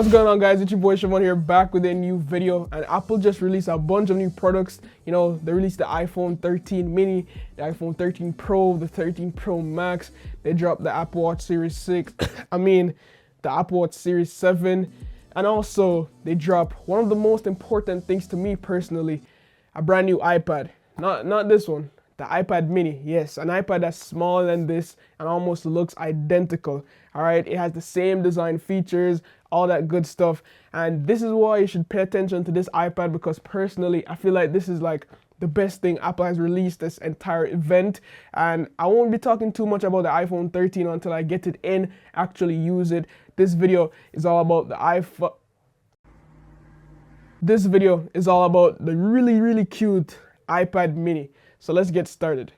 What's going on, guys? It's your boy Shevon here, back with a new video. And Apple just released a bunch of new products. You know, they released the iPhone 13 mini, the iPhone 13 Pro, the 13 Pro Max. They dropped the Apple Watch Series 6, the Apple Watch Series 7. And also, they dropped one of the most important things to me personally, a brand new iPad. Not this one, the iPad mini. Yes, an iPad that's smaller than this and almost looks identical. All right, it has the same design features, all that good stuff. And this is why you should pay attention to this iPad, because personally, I feel like this is like the best thing Apple has released this entire event. And I won't be talking too much about the iPhone 13 until I get it in, actually use it. This video is all about the iPhone. This video is all about the really cute iPad mini. So let's get started.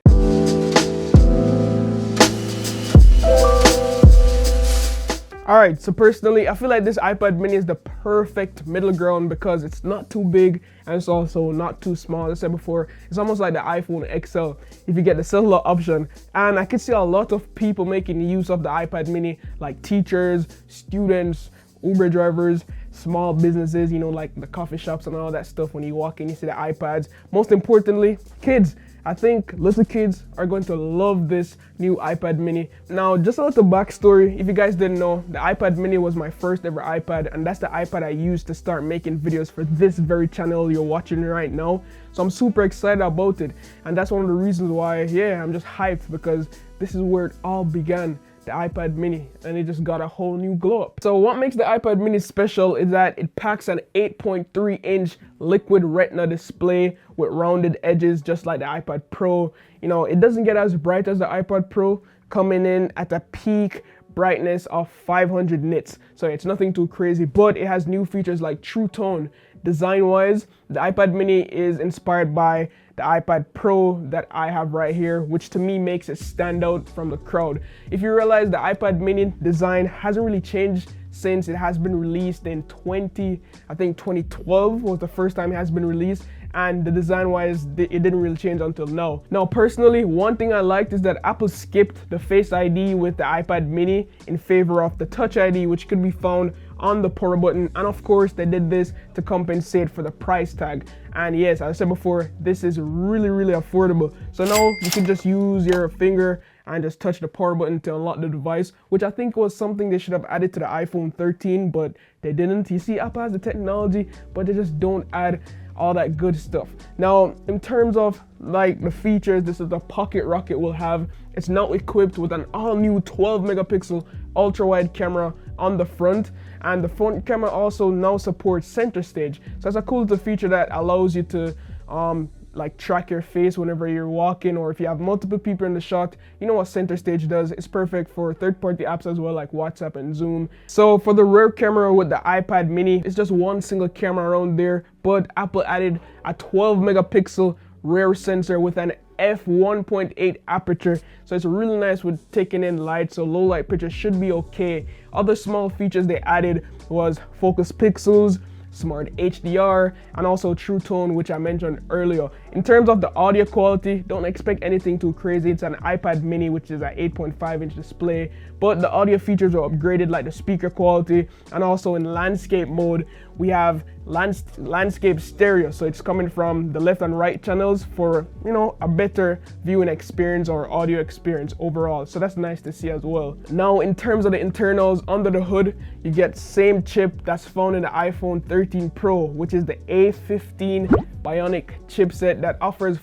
Alright, so personally, I feel like this iPad mini is the perfect middle ground because it's not too big and it's also not too small. As I said before, it's almost like the iPhone XL if you get the cellular option. And I can see a lot of people making use of the iPad mini, like teachers, students, Uber drivers, small businesses, you know, like the coffee shops and all that stuff. When you walk in, you see the iPads. Most importantly, kids. I think little kids are going to love this new iPad mini. Now, just a little backstory. If you guys didn't know, the iPad mini was my first ever iPad, and that's the iPad I used to start making videos for this very channel you're watching right now. So I'm super excited about it. And that's one of the reasons why, yeah, I'm just hyped, because this is where it all began. The iPad mini, and it just got a whole new glow up. So what makes the iPad mini special is that it packs an 8.3-inch liquid retina display with rounded edges, just like the iPad Pro. You know, it doesn't get as bright as the iPad Pro, coming in at a peak brightness of 500 nits. So it's nothing too crazy, but it has new features like True Tone. Design wise, the iPad mini is inspired by the iPad Pro that I have right here, which to me makes it stand out from the crowd. If you realize the iPad mini design hasn't really changed since it has been released in 2012 was the first time it has been released, and the design wise it didn't really change until now. Now personally, one thing I liked is that Apple skipped the Face ID with the iPad mini in favor of the Touch ID, which could be found on the power button. And of course, they did this to compensate for the price tag. And yes, as I said before, this is really affordable. So now you can just use your finger and just touch the power button to unlock the device, which I think was something they should have added to the iPhone 13, but they didn't. You see, Apple has the technology, but they just don't add all that good stuff. Now, in terms of like the features, this is the Pocket Rocket will have. It's now equipped with an all-new 12-megapixel ultra-wide camera on the front, and the front camera also now supports center stage. So it's a cool little feature that allows you to like track your face whenever you're walking, or if you have multiple people in the shot. You know what center stage does. It's perfect for third-party apps as well, like WhatsApp and Zoom. So for the rear camera with the iPad mini, it's just one single camera around there, but Apple added a 12-megapixel rear sensor with an f1.8 aperture, so it's really nice with taking in light, so low light pictures should be okay. Other small features they added was focus pixels, Smart HDR, and also True Tone, which I mentioned earlier. In terms of the audio quality, don't expect anything too crazy. It's an iPad mini, which is an 8.5-inch display, but the audio features are upgraded, like the speaker quality, and also in landscape mode we have landscape stereo, so it's coming from the left and right channels for, you know, a better viewing experience or audio experience overall. So that's nice to see as well. Now, in terms of the internals, under the hood you get same chip that's found in the iPhone 13 Pro, which is the A15 Bionic chipset that offers a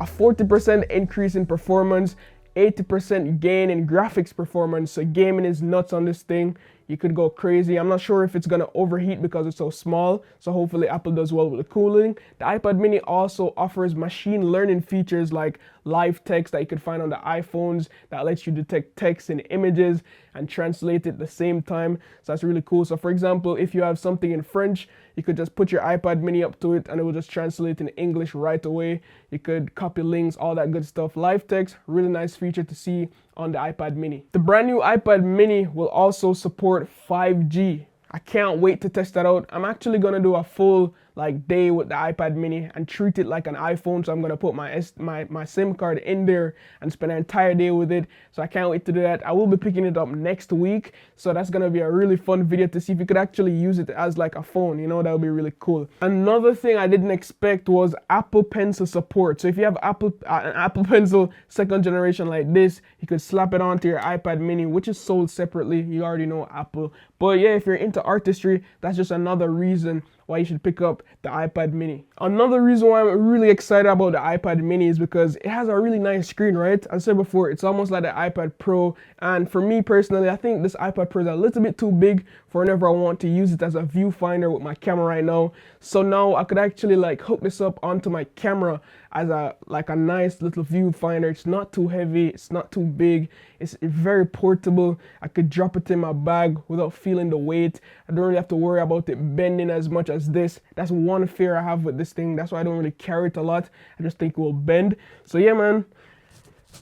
40% increase in performance, 80% gain in graphics performance. So gaming is nuts on this thing. You could go crazy. I'm not sure if it's gonna overheat because it's so small, so hopefully Apple does well with the cooling. The iPad mini also offers machine learning features like live text that you could find on the iPhones that lets you detect text and images and translate it at the same time. So that's really cool. So for example, if you have something in French, you could just put your iPad mini up to it and it will just translate in English right away. You could copy links, all that good stuff. Live text, really nice feature to see on the iPad mini. The brand new iPad mini will also support 5G. I can't wait to test that out. I'm actually gonna do a full like day with the iPad mini and treat it like an iPhone. So I'm gonna put my SIM card in there and spend an entire day with it. So I can't wait to do that. I will be picking it up next week, so that's gonna be a really fun video to see if you could actually use it as like a phone. You know, that would be really cool. Another thing I didn't expect was Apple Pencil support. So if you have an Apple Pencil 2nd generation like this, you could slap it onto your iPad mini, which is sold separately. You already know Apple. But yeah, if you're into artistry, that's just another reason why you should pick up the iPad mini. Another reason why I'm really excited about the iPad mini is because it has a really nice screen, right? As I said before, it's almost like the iPad Pro. And for me personally, I think this iPad Pro is a little bit too big for whenever I want to use it as a viewfinder with my camera right now. So now I could actually like hook this up onto my camera as a nice little viewfinder. It's not too heavy, it's not too big, it's very portable. I could drop it in my bag without feeling the weight. I don't really have to worry about it bending as much as this. That's one fear I have with this thing. That's why I don't really carry it a lot. I just think it will bend. So yeah, man,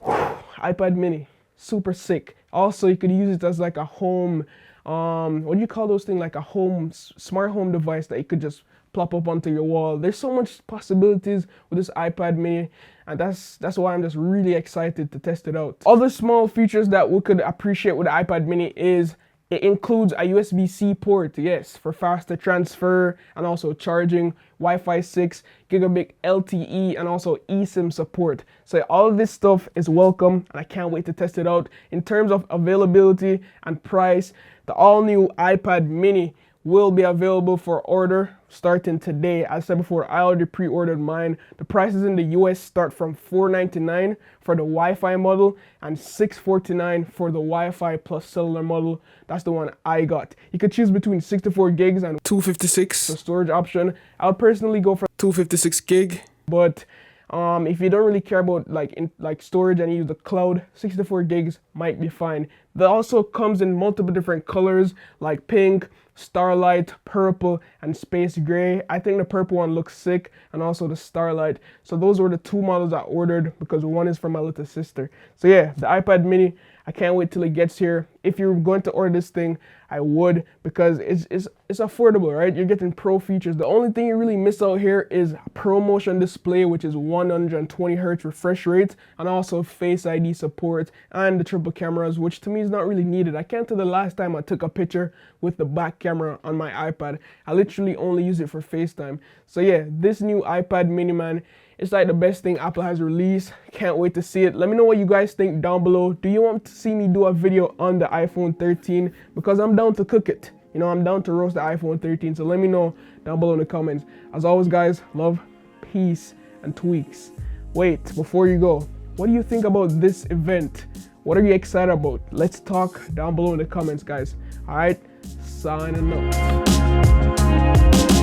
iPad mini, super sick. Also, you could use it as like a home, what do you call those things, like a home smart home device that you could just plop up onto your wall. There's so much possibilities with this iPad mini, and that's why I'm just really excited to test it out. Other small features that we could appreciate with the iPad mini is it includes a USB-C port, yes, for faster transfer and also charging, Wi-Fi 6, gigabit LTE, and also eSIM support. So all of this stuff is welcome, and I can't wait to test it out. In terms of availability and price, the all-new iPad mini will be available for order starting today. As I said before, I already pre-ordered mine. The prices in the US start from $499 for the Wi-Fi model and $649 for the Wi-Fi plus cellular model. That's the one I got. You could choose between 64 gigs and 256, the storage option. I would personally go for 256 gig, but if you don't really care about like storage and you use the cloud, 64 gigs might be fine. That also comes in multiple different colors like pink, starlight, purple, and space gray. I think the purple one looks sick, and also the starlight. So those were the two models I ordered because one is for my little sister. So yeah, the iPad mini, I can't wait till it gets here. If you're going to order this thing, I would, because it's affordable, right? You're getting pro features. The only thing you really miss out here is ProMotion display, which is 120 Hz refresh rate, and also Face ID support and the triple cameras, which to me is not really needed. I can't tell the last time I took a picture with the back camera on my iPad. I literally only use it for FaceTime. So yeah, this new iPad mini, man, it's like the best thing Apple has released. Can't wait to see it. Let me know what you guys think down below. Do you want to see me do a video on the iPhone 13? Because I'm down to cook it. You know, I'm down to roast the iPhone 13. So let me know down below in the comments. As always, guys, love, peace, and tweaks. Wait, before you go, what do you think about this event? What are you excited about? Let's talk down below in the comments, guys. All right, signing out.